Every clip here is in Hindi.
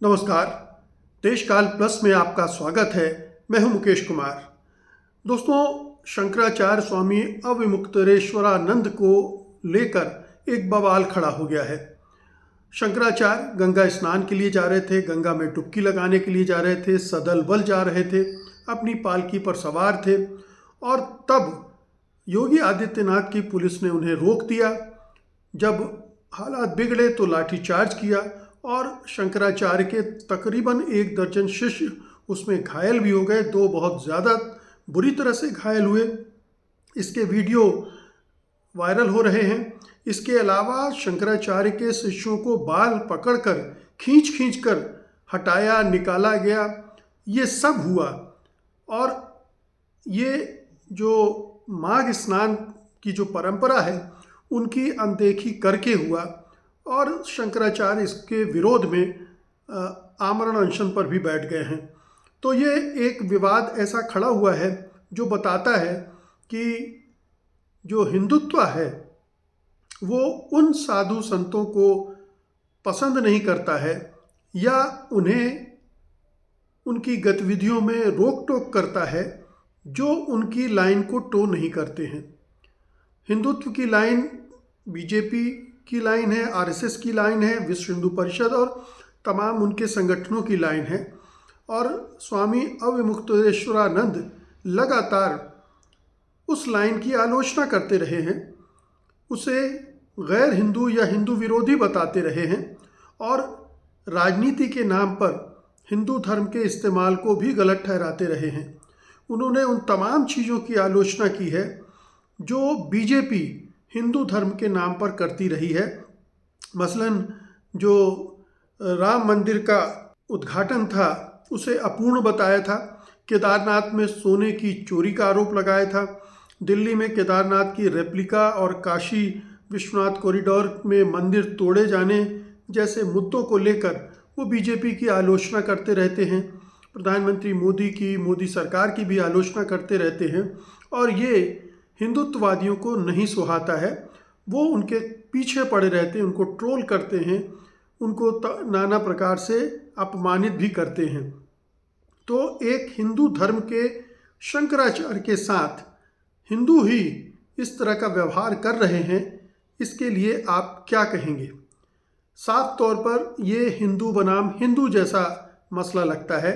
नमस्कार। देशकाल प्लस में आपका स्वागत है। मैं हूं मुकेश कुमार। दोस्तों, शंकराचार्य स्वामी अविमुक्तेश्वरानंद को लेकर एक बवाल खड़ा हो गया है। शंकराचार्य गंगा स्नान के लिए जा रहे थे, गंगा में डुबकी लगाने के लिए जा रहे थे, सदल बल जा रहे थे, अपनी पालकी पर सवार थे और तब योगी आदित्यनाथ की पुलिस ने उन्हें रोक दिया। जब हालात बिगड़े तो लाठीचार्ज किया और शंकराचार्य के तकरीबन 1 दर्जन शिष्य उसमें घायल भी हो गए। 2 बहुत ज़्यादा बुरी तरह से घायल हुए। इसके वीडियो वायरल हो रहे हैं। इसके अलावा शंकराचार्य के शिष्यों को बाल पकड़कर खींच कर हटाया, निकाला गया। ये सब हुआ और ये जो माघ स्नान की जो परंपरा है उनकी अनदेखी करके हुआ और शंकराचार्य इसके विरोध में आमरण अनशन पर भी बैठ गए हैं। तो ये एक विवाद ऐसा खड़ा हुआ है जो बताता है कि जो हिंदुत्व है वो उन साधु संतों को पसंद नहीं करता है या उन्हें उनकी गतिविधियों में रोक टोक करता है जो उनकी लाइन को टो नहीं करते हैं। हिंदुत्व की लाइन बीजेपी की लाइन है, आरएसएस की लाइन है, विश्व हिंदू परिषद और तमाम उनके संगठनों की लाइन है। और स्वामी अविमुक्तेश्वरानंद लगातार उस लाइन की आलोचना करते रहे हैं, उसे गैर हिंदू या हिंदू विरोधी बताते रहे हैं और राजनीति के नाम पर हिंदू धर्म के इस्तेमाल को भी गलत ठहराते रहे हैं। उन्होंने उन तमाम चीज़ों की आलोचना की है जो बीजेपी हिंदू धर्म के नाम पर करती रही है। मसलन जो राम मंदिर का उद्घाटन था उसे अपूर्ण बताया था, केदारनाथ में सोने की चोरी का आरोप लगाया था, दिल्ली में केदारनाथ की रेप्लिका और काशी विश्वनाथ कॉरिडोर में मंदिर तोड़े जाने जैसे मुद्दों को लेकर वो बीजेपी की आलोचना करते रहते हैं। प्रधानमंत्री मोदी सरकार की भी आलोचना करते रहते हैं और ये हिंदुत्ववादियों को नहीं सुहाता है। वो उनके पीछे पड़े रहते हैं, उनको ट्रोल करते हैं, उनको नाना प्रकार से अपमानित भी करते हैं। तो एक हिंदू धर्म के शंकराचार्य के साथ हिंदू ही इस तरह का व्यवहार कर रहे हैं, इसके लिए आप क्या कहेंगे? साफ तौर पर ये हिंदू बनाम हिंदू जैसा मसला लगता है।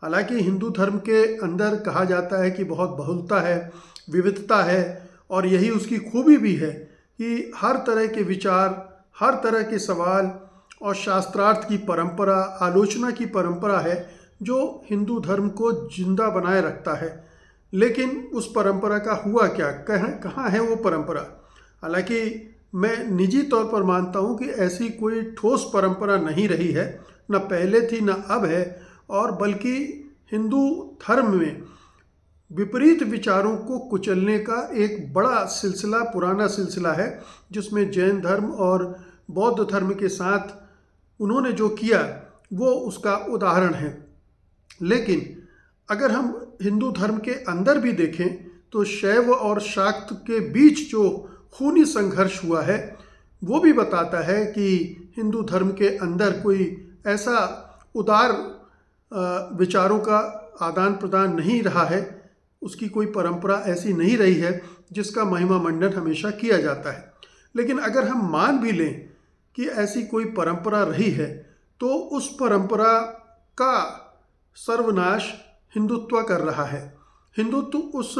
हालांकि हिंदू धर्म के अंदर कहा जाता है कि बहुत बहुलता है, विविधता है और यही उसकी खूबी भी है कि हर तरह के विचार, हर तरह के सवाल और शास्त्रार्थ की परंपरा, आलोचना की परंपरा है जो हिंदू धर्म को जिंदा बनाए रखता है। लेकिन उस परंपरा का हुआ क्या, कहाँ है वो परंपरा? हालांकि मैं निजी तौर पर मानता हूँ कि ऐसी कोई ठोस परंपरा नहीं रही है, न पहले थी न अब है, और बल्कि हिंदू धर्म में विपरीत विचारों को कुचलने का एक बड़ा सिलसिला, पुराना सिलसिला है, जिसमें जैन धर्म और बौद्ध धर्म के साथ उन्होंने जो किया वो उसका उदाहरण है। लेकिन अगर हम हिंदू धर्म के अंदर भी देखें तो शैव और शाक्त के बीच जो खूनी संघर्ष हुआ है वो भी बताता है कि हिंदू धर्म के अंदर कोई ऐसा उदार विचारों का आदान प्रदान नहीं रहा है, उसकी कोई परंपरा ऐसी नहीं रही है जिसका महिमा मंडन हमेशा किया जाता है। लेकिन अगर हम मान भी लें कि ऐसी कोई परंपरा रही है तो उस परंपरा का सर्वनाश हिंदुत्व कर रहा है। हिंदुत्व उस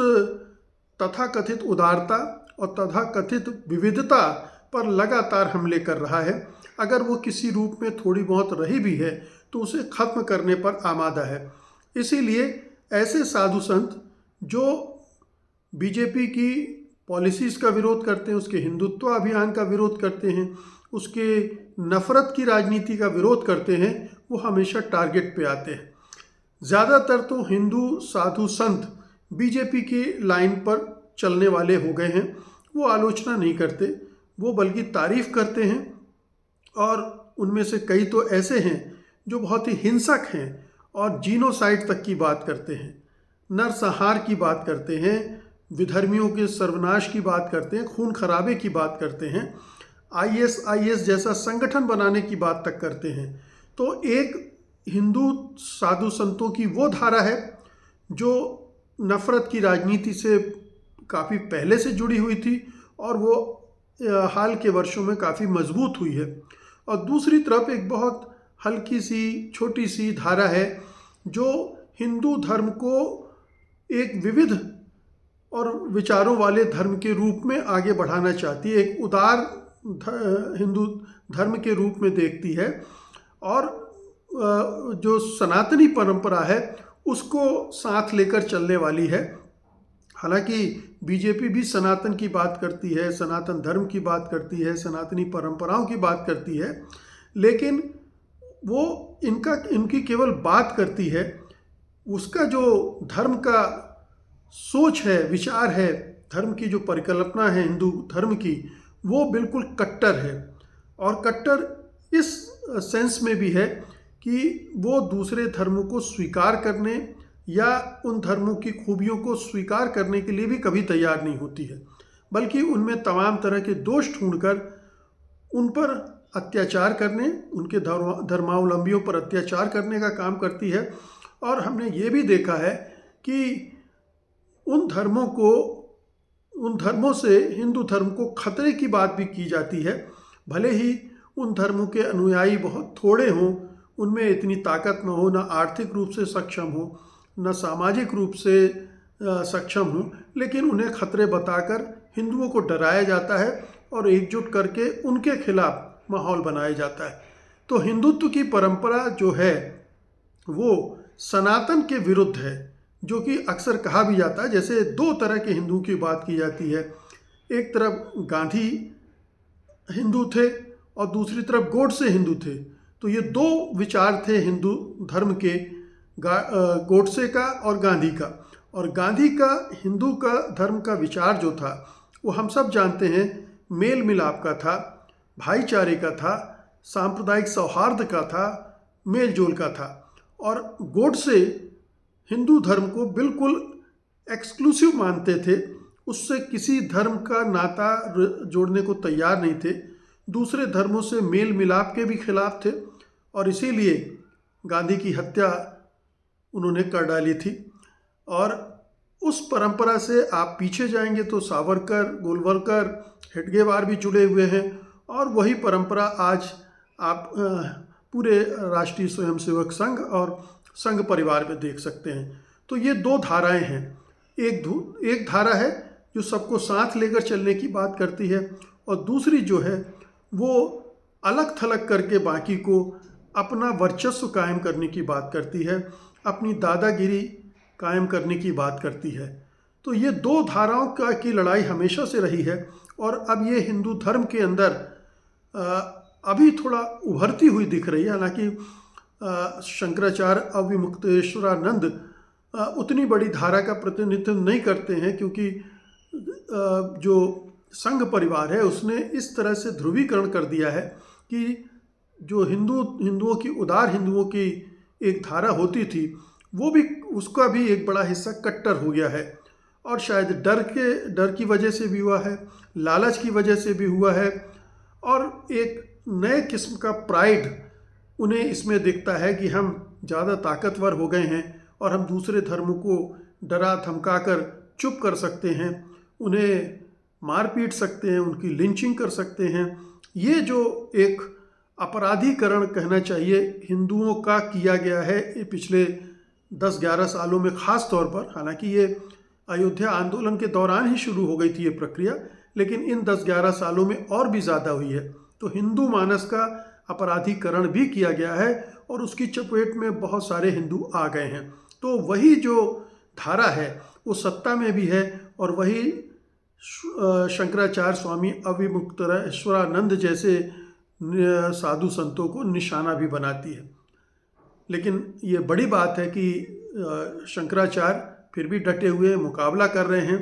तथाकथित उदारता और तथाकथित विविधता पर लगातार हमले कर रहा है। अगर वो किसी रूप में थोड़ी बहुत रही भी है तो उसे खत्म करने पर आमादा है। इसीलिए ऐसे साधु संत जो बीजेपी की पॉलिसीज़ का विरोध करते हैं, उसके हिंदुत्व अभियान का विरोध करते हैं, उसके नफ़रत की राजनीति का विरोध करते हैं, वो हमेशा टारगेट पे आते हैं। ज़्यादातर तो हिंदू साधु संत बीजेपी की लाइन पर चलने वाले हो गए हैं। वो आलोचना नहीं करते, वो बल्कि तारीफ़ करते हैं और उनमें से कई तो ऐसे हैं जो बहुत ही हिंसक हैं और जीनोसाइड तक की बात करते हैं, नरसंहार की बात करते हैं, विधर्मियों के सर्वनाश की बात करते हैं, खून खराबे की बात करते हैं, आईएसआईएस जैसा संगठन बनाने की बात तक करते हैं। तो एक हिंदू साधु संतों की वो धारा है जो नफरत की राजनीति से काफ़ी पहले से जुड़ी हुई थी और वो हाल के वर्षों में काफ़ी मजबूत हुई है। और दूसरी तरफ एक बहुत हल्की सी छोटी सी धारा है जो हिंदू धर्म को एक विविध और विचारों वाले धर्म के रूप में आगे बढ़ाना चाहती है, एक उदार हिंदू धर्म के रूप में देखती है और जो सनातनी परंपरा है उसको साथ लेकर चलने वाली है। हालांकि बीजेपी भी सनातन की बात करती है, सनातन धर्म की बात करती है, सनातनी परंपराओं की बात करती है, लेकिन वो इनकी केवल बात करती है। उसका जो धर्म का सोच है, विचार है, धर्म की जो परिकल्पना है हिंदू धर्म की, वो बिल्कुल कट्टर है। और कट्टर इस सेंस में भी है कि वो दूसरे धर्मों को स्वीकार करने या उन धर्मों की खूबियों को स्वीकार करने के लिए भी कभी तैयार नहीं होती है, बल्कि उनमें तमाम तरह के दोष ढूंढकर उन पर अत्याचार करने, उनके धर्मावलंबियों पर अत्याचार करने का काम करती है। और हमने ये भी देखा है कि उन धर्मों से हिंदू धर्म को खतरे की बात भी की जाती है। भले ही उन धर्मों के अनुयायी बहुत थोड़े हों, उनमें इतनी ताकत न हो, न आर्थिक रूप से सक्षम हो, न सामाजिक रूप से सक्षम हो, लेकिन उन्हें खतरे बताकर हिंदुओं को डराया जाता है और एकजुट करके उनके खिलाफ माहौल बनाया जाता है। तो हिंदुत्व की परंपरा जो है वो सनातन के विरुद्ध है, जो कि अक्सर कहा भी जाता है। जैसे दो तरह के हिंदू की बात की जाती है, एक तरफ गांधी हिंदू थे और दूसरी तरफ गोडसे हिंदू थे। तो ये दो विचार थे हिंदू धर्म के, गोडसे का और गांधी का। और गांधी का हिंदू का धर्म का विचार जो था वो हम सब जानते हैं, मेल मिलाप का था, भाईचारे का था, सांप्रदायिक सौहार्द का था, मेल जोल का था। और गोडसे हिंदू धर्म को बिल्कुल एक्सक्लूसिव मानते थे, उससे किसी धर्म का नाता जोड़ने को तैयार नहीं थे, दूसरे धर्मों से मेल मिलाप के भी खिलाफ थे और इसीलिए गांधी की हत्या उन्होंने कर डाली थी। और उस परंपरा से आप पीछे जाएंगे तो सावरकर, गोलवलकर, हेडगेवार भी जुड़े हुए हैं और वही परंपरा आज आप पूरे राष्ट्रीय स्वयंसेवक संघ और संघ परिवार में देख सकते हैं। तो ये दो धाराएं हैं, एक धारा है जो सबको साथ लेकर चलने की बात करती है और दूसरी जो है वो अलग थलग करके बाकी को अपना वर्चस्व कायम करने की बात करती है, अपनी दादागिरी कायम करने की बात करती है। तो ये दो धाराओं की लड़ाई हमेशा से रही है और अब ये हिंदू धर्म के अंदर अभी थोड़ा उभरती हुई दिख रही है। हालांकि शंकराचार्य अविमुक्तेश्वरानंद उतनी बड़ी धारा का प्रतिनिधित्व नहीं करते हैं, क्योंकि जो संघ परिवार है उसने इस तरह से ध्रुवीकरण कर दिया है कि जो हिंदुओं की, उदार हिंदुओं की एक धारा होती थी, वो भी, उसका भी एक बड़ा हिस्सा कट्टर हो गया है। और शायद डर की वजह से भी हुआ है, लालच की वजह से भी हुआ है और एक नए किस्म का प्राइड उन्हें इसमें दिखता है कि हम ज़्यादा ताकतवर हो गए हैं और हम दूसरे धर्मों को डरा धमका कर चुप कर सकते हैं, उन्हें मार पीट सकते हैं, उनकी लिंचिंग कर सकते हैं। ये जो एक अपराधीकरण कहना चाहिए हिंदुओं का किया गया है पिछले 10-11 सालों में ख़ास तौर पर। हालांकि ये अयोध्या आंदोलन के दौरान ही शुरू हो गई थी ये प्रक्रिया, लेकिन इन 10-11 सालों में और भी ज़्यादा हुई है। तो हिंदू मानस का अपराधीकरण भी किया गया है और उसकी चपेट में बहुत सारे हिंदू आ गए हैं। तो वही जो धारा है वो सत्ता में भी है और वही शंकराचार्य स्वामी अविमुक्तेश्वरानंद जैसे साधु संतों को निशाना भी बनाती है। लेकिन ये बड़ी बात है कि शंकराचार्य फिर भी डटे हुए मुकाबला कर रहे हैं,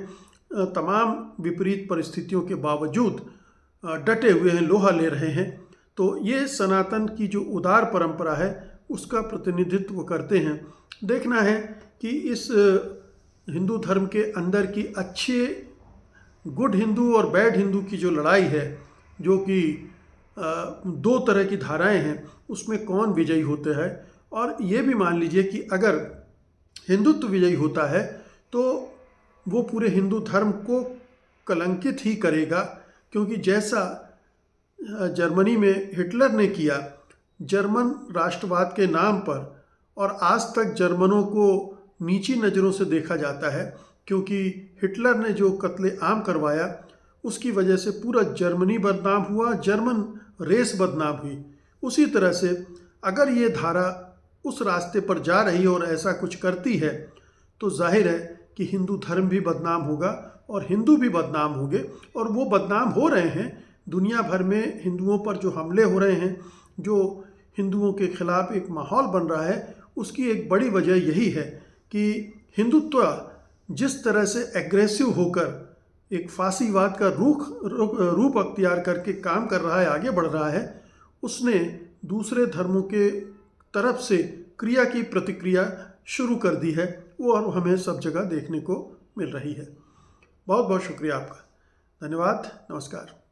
तमाम विपरीत परिस्थितियों के बावजूद डटे हुए हैं, लोहा ले रहे हैं। तो ये सनातन की जो उदार परंपरा है उसका प्रतिनिधित्व करते हैं। देखना है कि इस हिंदू धर्म के अंदर की अच्छे गुड हिंदू और बैड हिंदू की जो लड़ाई है, जो कि दो तरह की धाराएं हैं, उसमें कौन विजयी होते हैं और ये भी मान लीजिए कि अगर हिंदुत्व विजयी होता है तो वो पूरे हिंदू धर्म को कलंकित ही करेगा, क्योंकि जैसा जर्मनी में हिटलर ने किया जर्मन राष्ट्रवाद के नाम पर, और आज तक जर्मनों को नीची नज़रों से देखा जाता है क्योंकि हिटलर ने जो कत्ले आम करवाया उसकी वजह से पूरा जर्मनी बदनाम हुआ, जर्मन रेस बदनाम हुई। उसी तरह से अगर ये धारा उस रास्ते पर जा रही और ऐसा कुछ करती है तो जाहिर है कि हिंदू धर्म भी बदनाम होगा और हिंदू भी बदनाम होंगे, और वो बदनाम हो रहे हैं। दुनिया भर में हिंदुओं पर जो हमले हो रहे हैं, जो हिंदुओं के खिलाफ एक माहौल बन रहा है, उसकी एक बड़ी वजह यही है कि हिंदुत्व जिस तरह से एग्रेसिव होकर एक फासीवाद का रूप अख्तियार करके काम कर रहा है, आगे बढ़ रहा है, उसने दूसरे धर्मों के तरफ से क्रिया की प्रतिक्रिया शुरू कर दी है, वो और हमें सब जगह देखने को मिल रही है। बहुत बहुत शुक्रिया आपका। धन्यवाद। नमस्कार।